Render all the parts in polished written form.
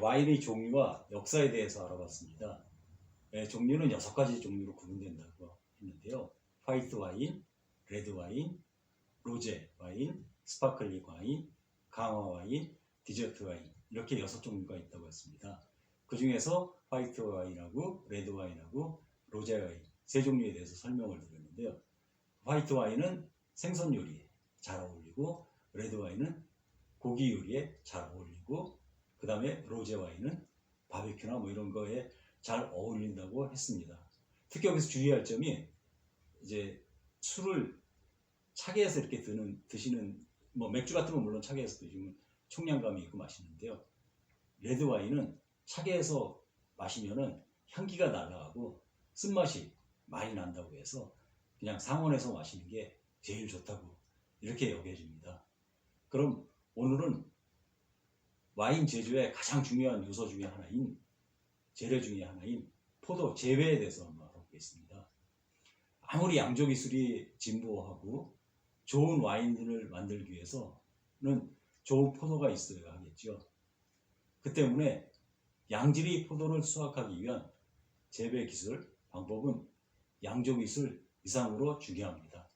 와인의 종류와 역사에 대해서 알아봤습니다. 종류는 6가지 종류로 구분된다고 했는데요. 화이트 와인, 레드 와인, 로제 와인, 스파클링 와인, 강화 와인, 디저트 와인 이렇게 6종류가 있다고 했습니다. 그 중에서 화이트 와인하고 레드 와인하고 로제 와인 3종류에 대해서 설명을 드렸는데요. 화이트 와인은 생선 요리에 잘 어울리고 레드 와인은 고기 요리에 잘 어울리고 그 다음에 로제 와인은 바베큐나 뭐 이런 거에 잘 어울린다고 했습니다. 특히 여기서 주의할 점이 이제 술을 차게 해서 이렇게 드시는 뭐 맥주 같은 건 물론 차게 해서 드시면 청량감이 있고 맛있는데요. 레드 와인은 차게 해서 마시면은 향기가 날아가고 쓴맛이 많이 난다고 해서 그냥 상온에서 마시는 게 제일 좋다고 이렇게 여겨집니다. 그럼 오늘은 와인 제조의 가장 중요한 요소 중에 하나인 재료 중에 하나인 포도 재배에 대해서 한번 알아보겠습니다. 아무리 양조 기술이 진보하고 좋은 와인들을 만들기 위해서는 좋은 포도가 있어야 하겠죠. 그 때문에 양질의 포도를 수확하기 위한 재배 기술 방법은 양조 기술 이상으로 중요합니다.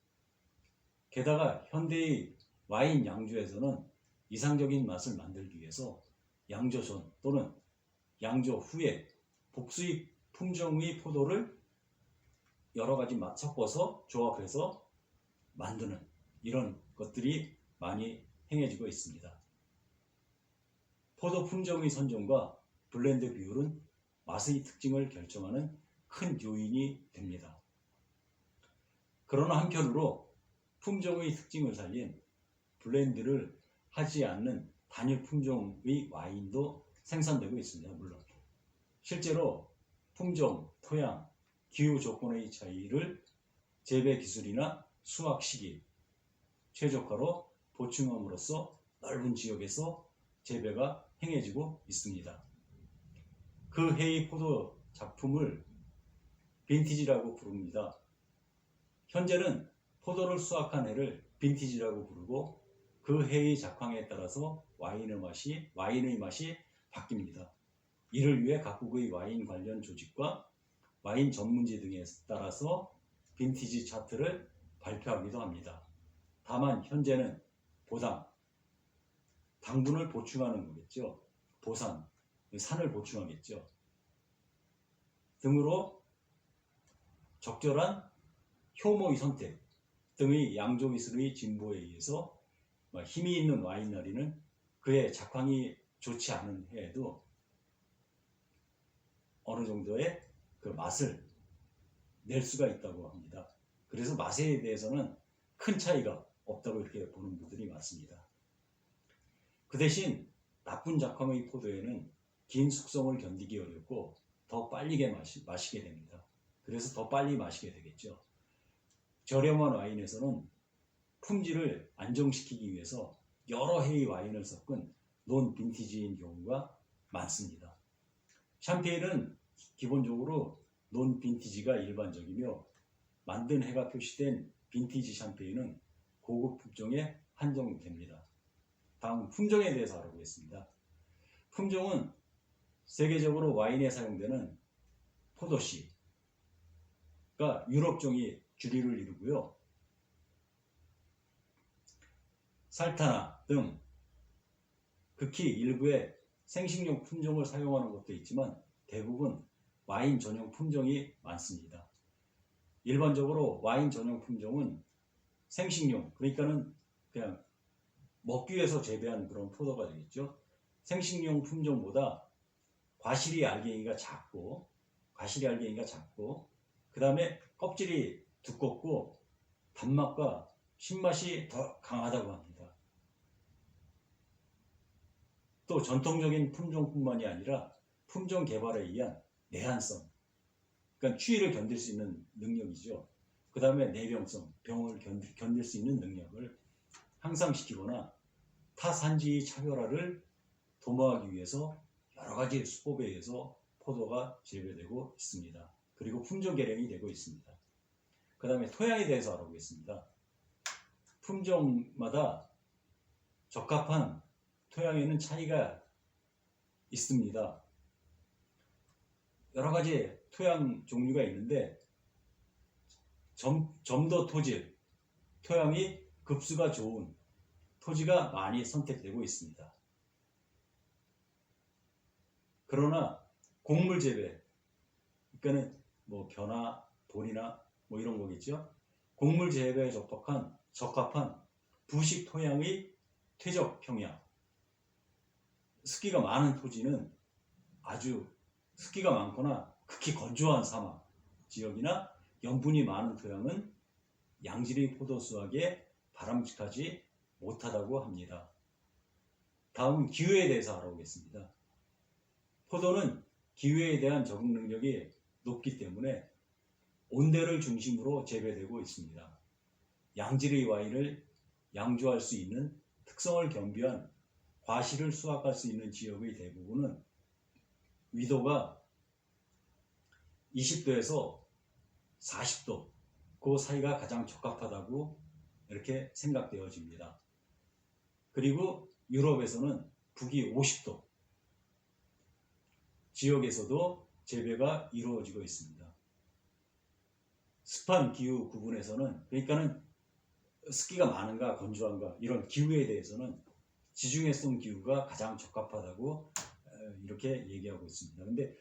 게다가 현대의 와인 양조에서는 이상적인 맛을 만들기 위해서 양조 전 또는 양조 후에 복수입 품종의 포도를 여러 가지 섞어서 조합해서 만드는 이런 것들이 많이 행해지고 있습니다. 포도 품종의 선정과 블렌드 비율은 맛의 특징을 결정하는 큰 요인이 됩니다. 그러나 한편으로 품종의 특징을 살린 블렌드를 하지 않는 단일 품종의 와인도 생산되고 있습니다. 물론 실제로 품종, 토양, 기후 조건의 차이를 재배 기술이나 수확 시기, 최적화로 보충함으로써 넓은 지역에서 재배가 행해지고 있습니다. 그 해의 포도 작품을 빈티지라고 부릅니다. 현재는 포도를 수확한 해를 빈티지라고 부르고 그 해의 작황에 따라서 와인의 맛이 바뀝니다. 이를 위해 각국의 와인 관련 조직과 와인 전문지 등에 따라서 빈티지 차트를 발표하기도 합니다. 다만 현재는 보당, 당분을 보충하는 거겠죠. 보산, 산을 보충하겠죠. 등으로 적절한 효모의 선택 등의 양조 기술의 진보에 의해서 힘이 있는 와인너리는 그의 작황이 좋지 않은 해에도 어느 정도의 그 맛을 낼 수가 있다고 합니다. 그래서 맛에 대해서는 큰 차이가 없다고 이렇게 보는 분들이 많습니다. 그 대신 나쁜 작황의 포도에는 긴 숙성을 견디기 어렵고 더 빨리 마시게 됩니다. 그래서 더 빨리 마시게 되겠죠. 저렴한 와인에서는 품질을 안정시키기 위해서 여러 해의 와인을 섞은 논 빈티지인 경우가 많습니다. 샴페인은 기본적으로 논 빈티지가 일반적이며 만든 해가 표시된 빈티지 샴페인은 고급 품종에 한정됩니다. 다음 품종에 대해서 알아보겠습니다. 품종은 세계적으로 와인에 사용되는 포도씨가 유럽종이 주류를 이루고요. 살타나 등 극히 일부의 생식용 품종을 사용하는 것도 있지만 대부분 와인 전용 품종이 많습니다. 일반적으로 와인 전용 품종은 생식용, 그러니까는 그냥 먹기 위해서 재배한 그런 포도가 되겠죠. 생식용 품종보다 과실이 알갱이가 작고 그 다음에 껍질이 두껍고 단맛과 신맛이 더 강하다고 합니다. 또 전통적인 품종뿐만이 아니라 품종 개발에 의한 내한성, 그러니까 추위를 견딜 수 있는 능력이죠. 그 다음에 내병성, 병을 견딜 수 있는 능력을 향상시키거나 타 산지의 차별화를 도모하기 위해서 여러 가지 수법에 의해서 포도가 재배되고 있습니다. 그리고 품종 개량이 되고 있습니다. 그 다음에 토양에 대해서 알아보겠습니다. 품종마다 적합한 토양에는 차이가 있습니다. 여러 가지 토양 종류가 있는데 점도 토질, 토양이 급수가 좋은 토지가 많이 선택되고 있습니다. 그러나 곡물 재배, 그러니까는 뭐 벼나 보리나 뭐 이런 거겠죠. 곡물 재배에 적합한 부식 토양의 퇴적 평야, 습기가 많은 토지는 아주 습기가 많거나 극히 건조한 사막 지역이나 염분이 많은 토양은 양질의 포도 수확에 바람직하지 못하다고 합니다. 다음 기후에 대해서 알아보겠습니다. 포도는 기후에 대한 적응 능력이 높기 때문에 온대를 중심으로 재배되고 있습니다. 양질의 와인을 양조할 수 있는 특성을 겸비한 과실을 수확할 수 있는 지역의 대부분은 위도가 20도에서 40도 그 사이가 가장 적합하다고 이렇게 생각되어집니다. 그리고 유럽에서는 북위 50도 지역에서도 재배가 이루어지고 있습니다. 습한 기후 구분에서는, 그러니까는 습기가 많은가 건조한가 이런 기후에 대해서는 지중해성 기후가 가장 적합하다고 이렇게 얘기하고 있습니다. 근데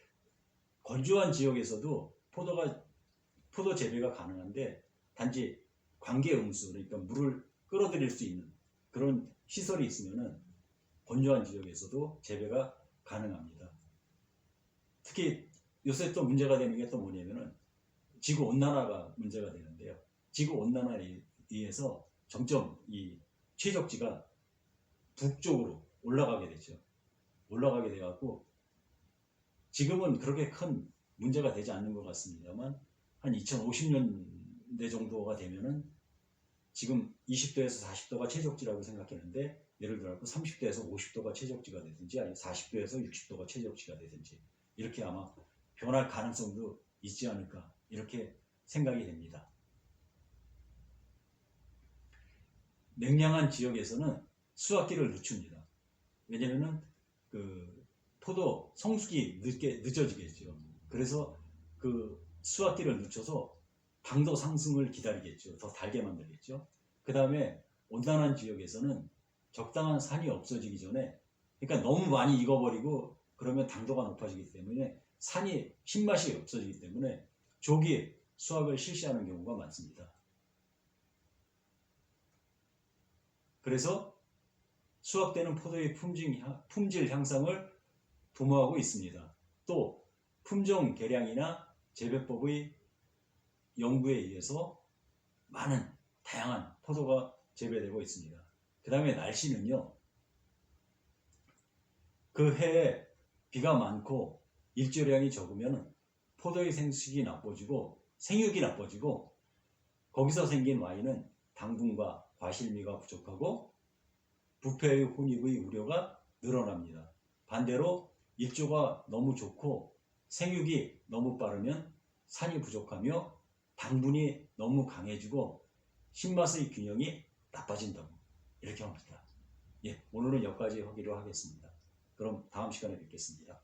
건조한 지역에서도 포도 재배가 가능한데 단지 관계 음수, 그러니까 물을 끌어들일 수 있는 그런 시설이 있으면은 건조한 지역에서도 재배가 가능합니다. 특히 요새 또 문제가 되는 게 또 뭐냐면은 지구 온난화가 문제가 되는데요. 지구 온난화에 의해서 점점 이 최적지가 북쪽으로 올라가게 되죠. 올라가게 돼갖고 지금은 그렇게 큰 문제가 되지 않는 것 같습니다만 한 2050년대 정도가 되면은 지금 20도에서 40도가 최적지라고 생각했는데 예를 들어 30도에서 50도가 최적지가 되든지 아니면 40도에서 60도가 최적지가 되든지 이렇게 아마 변할 가능성도 있지 않을까 이렇게 생각이 됩니다. 냉량한 지역에서는 수확기를 늦춥니다. 왜냐면은 그 포도 성숙이 늦어지겠죠. 그래서 그 수확기를 늦춰서 당도 상승을 기다리겠죠. 더 달게 만들겠죠. 그 다음에 온난한 지역에서는 적당한 산이 없어지기 전에, 그러니까 너무 많이 익어버리고 그러면 당도가 높아지기 때문에 신맛이 없어지기 때문에 조기 수확을 실시하는 경우가 많습니다. 그래서 수확되는 포도의 품질 향상을 도모하고 있습니다. 또 품종 개량이나 재배법의 연구에 의해서 많은 다양한 포도가 재배되고 있습니다. 그 다음에 날씨는요, 그 해에 비가 많고 일조량이 적으면 포도의 생육이 나빠지고 거기서 생긴 와인은 당분과 과실미가 부족하고 부패의 혼입의 우려가 늘어납니다. 반대로 일조가 너무 좋고 생육이 너무 빠르면 산이 부족하며 당분이 너무 강해지고 신맛의 균형이 나빠진다고 이렇게 합니다. 예, 오늘은 여기까지 하기로 하겠습니다. 그럼 다음 시간에 뵙겠습니다.